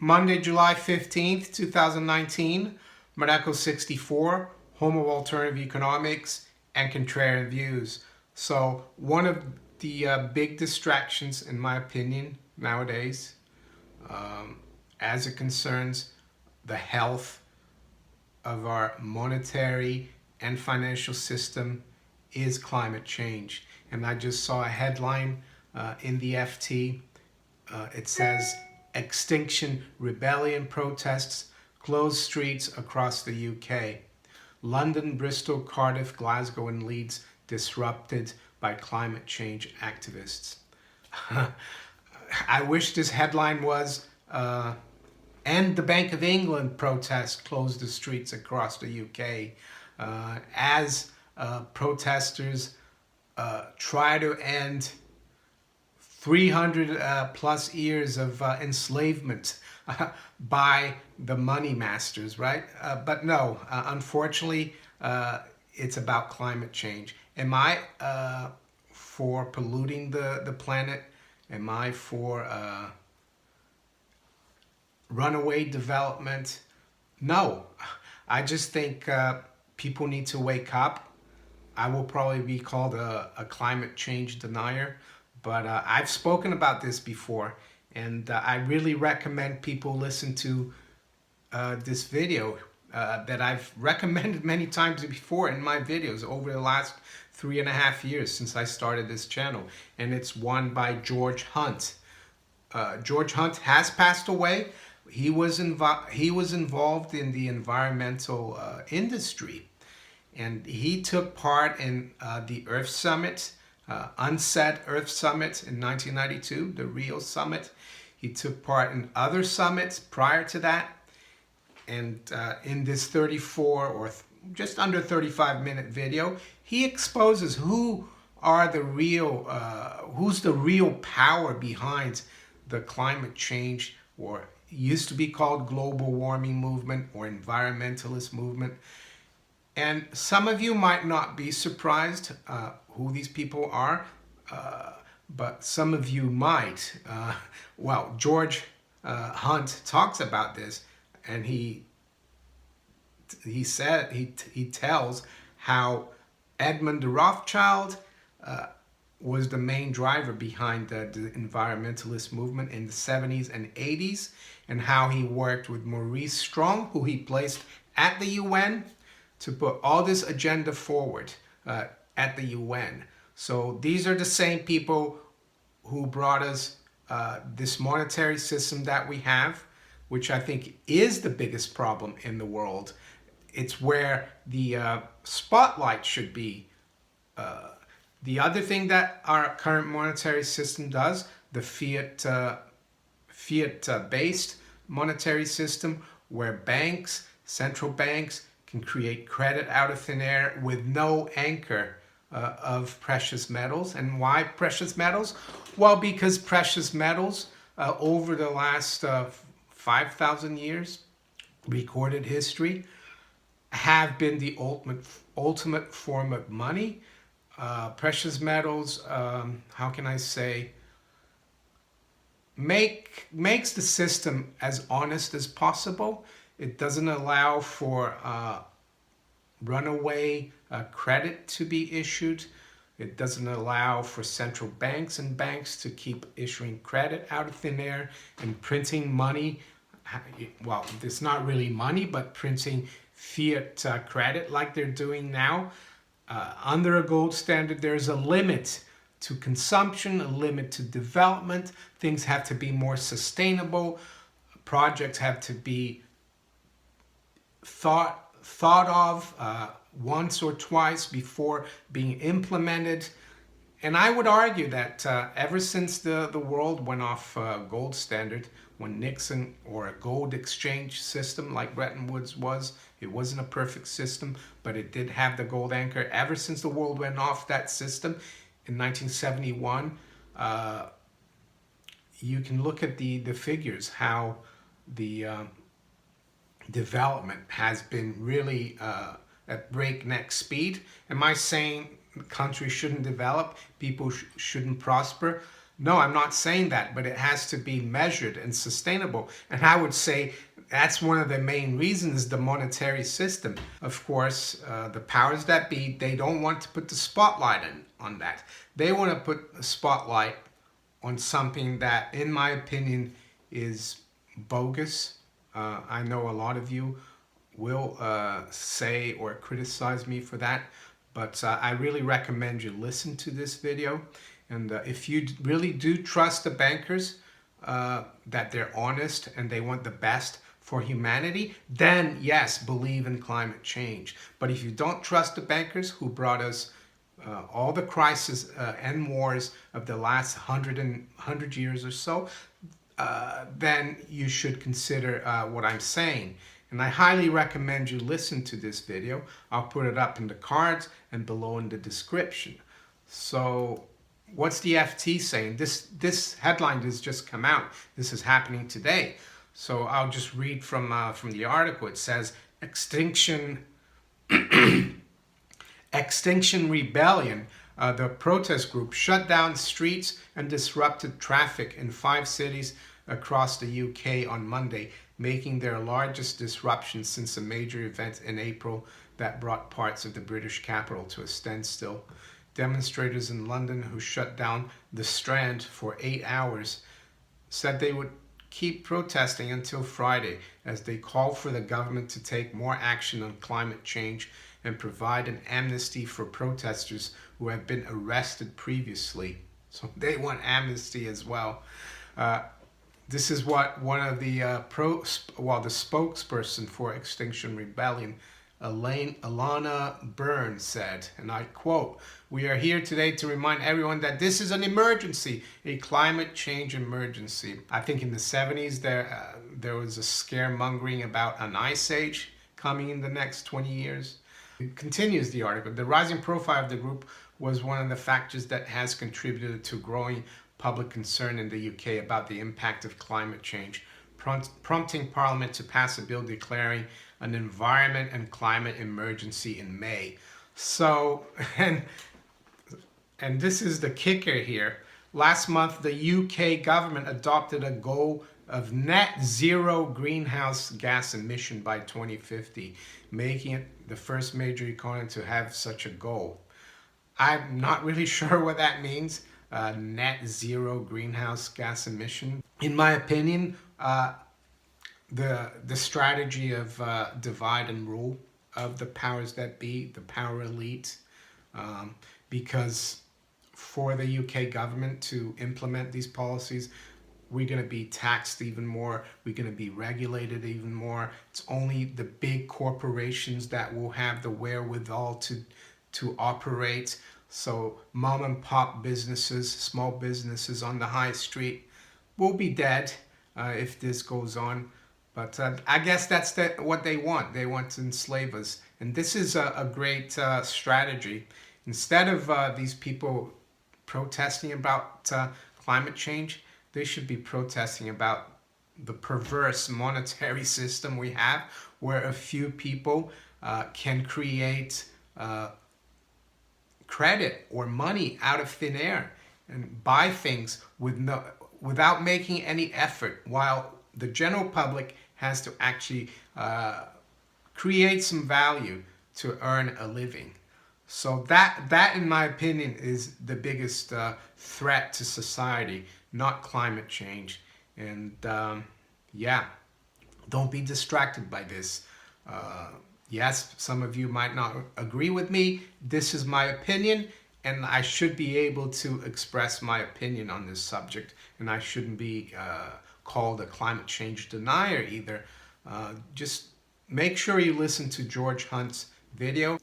Monday, July 15th, 2019, Monaco 64, home of alternative economics and contrarian views. So, one of the big distractions, in my opinion, nowadays, as it concerns the health of our monetary and financial system, is climate change. And I just saw a headline in the FT. It says Extinction Rebellion protests close streets across the UK. London, Bristol, Cardiff, Glasgow, and Leeds disrupted by climate change activists. I wish this headline was and the Bank of England protests closed the streets across the UK as protesters try to end 300 plus years of enslavement by the money masters, right? But no, unfortunately, it's about climate change. Am I for polluting the planet? Am I for runaway development? No. I just think people need to wake up. I will probably be called a climate change denier, but I've spoken about this before, and I really recommend people listen to this video that I've recommended many times before in my videos over the last 3.5 years since I started this channel, and it's one by George Hunt. George Hunt has passed away. He was involved in the environmental industry, and he took part in the Earth Summit, UNCED Earth Summit in 1992, the Rio Summit. He took part in other summits prior to that, and in this 34 or just under 35-minute video, he exposes who's the real power behind the climate change, or used to be called global warming movement or environmentalist movement. And some of you might not be surprised who these people are, but some of you might. Well, George Hunt talks about this, and he tells how Edmund de Rothschild was the main driver behind the environmentalist movement in the 70s and 80s, and how he worked with Maurice Strong, who he placed at the UN, to put all this agenda forward at the UN. So these are the same people who brought us this monetary system that we have, which I think is the biggest problem in the world. It's where the spotlight should be. The other thing that our current monetary system does, the fiat-based monetary system, where banks, central banks, can create credit out of thin air with no anchor of precious metals. And why precious metals? Well, because precious metals over the last 5,000 years, recorded history, have been the ultimate form of money. Precious metals, how can I say, makes the system as honest as possible. It doesn't allow for runaway credit to be issued. It doesn't allow for central banks and banks to keep issuing credit out of thin air and printing money. Well, it's not really money, but printing fiat credit like they're doing now. Under a gold standard, there's a limit to consumption, a limit to development. Things have to be more sustainable. Projects have to be thought of once or twice before being implemented. And I would argue that ever since the world went off gold standard, when Nixon, or a gold exchange system like Bretton Woods was, it wasn't a perfect system, but it did have the gold anchor. Ever since the world went off that system in 1971, you can look at the figures, how the development has been really at breakneck speed. Am I saying countries shouldn't develop, people shouldn't prosper? No, I'm not saying that, but it has to be measured and sustainable. And I would say that's one of the main reasons, the monetary system. Of course, the powers that be, they don't want to put the spotlight on that. They want to put a spotlight on something that, in my opinion, is bogus. I know a lot of you will say or criticize me for that, but I really recommend you listen to this video. And if you really do trust the bankers, that they're honest and they want the best for humanity, then yes, believe in climate change. But if you don't trust the bankers who brought us all the crises and wars of the last 100 years or so, then you should consider what I'm saying. And I highly recommend you listen to this video. I'll put it up in the cards and below in the description. So what's the FT saying? This headline has just come out. This is happening today. So I'll just read from the article. It says, Extinction Rebellion, the protest group, shut down streets and disrupted traffic in 5 cities across the UK on Monday, making their largest disruption since a major event in April that brought parts of the British capital to a standstill. Demonstrators in London, who shut down the Strand for 8 hours, said they would keep protesting until Friday as they call for the government to take more action on climate change and provide an amnesty for protesters who have been arrested previously. So they want amnesty as well. This is what one of the the spokesperson for Extinction Rebellion, Alana Byrne, said, and I quote, "We are here today to remind everyone that this is an emergency, a climate change emergency." I think in the 70s there was a scaremongering about an ice age coming in the next 20 years. It continues the article. The rising profile of the group was one of the factors that has contributed to growing public concern in the UK about the impact of climate change, prompting Parliament to pass a bill declaring an environment and climate emergency in May. So, and this is the kicker here. Last month, the UK government adopted a goal of net zero greenhouse gas emission by 2050, making it the first major economy to have such a goal. I'm not really sure what that means, net zero greenhouse gas emission. In my opinion, the strategy of divide and rule of the powers that be, the power elite, because for the UK government to implement these policies, we're going to be taxed even more. We're going to be regulated even more. It's only the big corporations that will have the wherewithal to operate. So mom and pop businesses, small businesses on the high street will be dead if this goes on. But I guess that's what they want. They want to enslave us. And this is a great strategy. Instead of these people protesting about climate change, they should be protesting about the perverse monetary system we have, where a few people can create credit or money out of thin air and buy things without making any effort, while the general public has to actually create some value to earn a living. So that in my opinion is the biggest threat to society, not climate change. And yeah, don't be distracted by this. Yes, some of you might not agree with me. This is my opinion, and I should be able to express my opinion on this subject, and I shouldn't be called a climate change denier either. Just make sure you listen to George Hunt's video.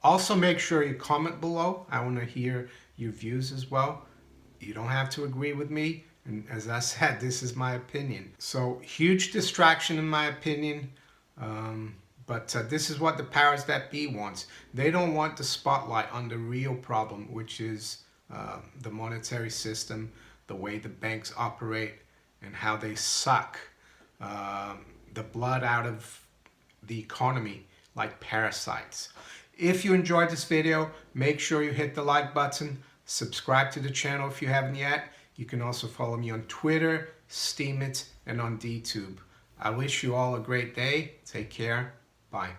Also, make sure you comment below. I want to hear your views as well. You don't have to agree with me. And as I said, this is my opinion. So, huge distraction in my opinion. But this is what the powers that be wants. They don't want the spotlight on the real problem, which is the monetary system, the way the banks operate, and how they suck the blood out of the economy like parasites. If you enjoyed this video, make sure you hit the like button, subscribe to the channel if you haven't yet. You can also follow me on Twitter, Steemit, and on DTube. I wish you all a great day. Take care. Bye.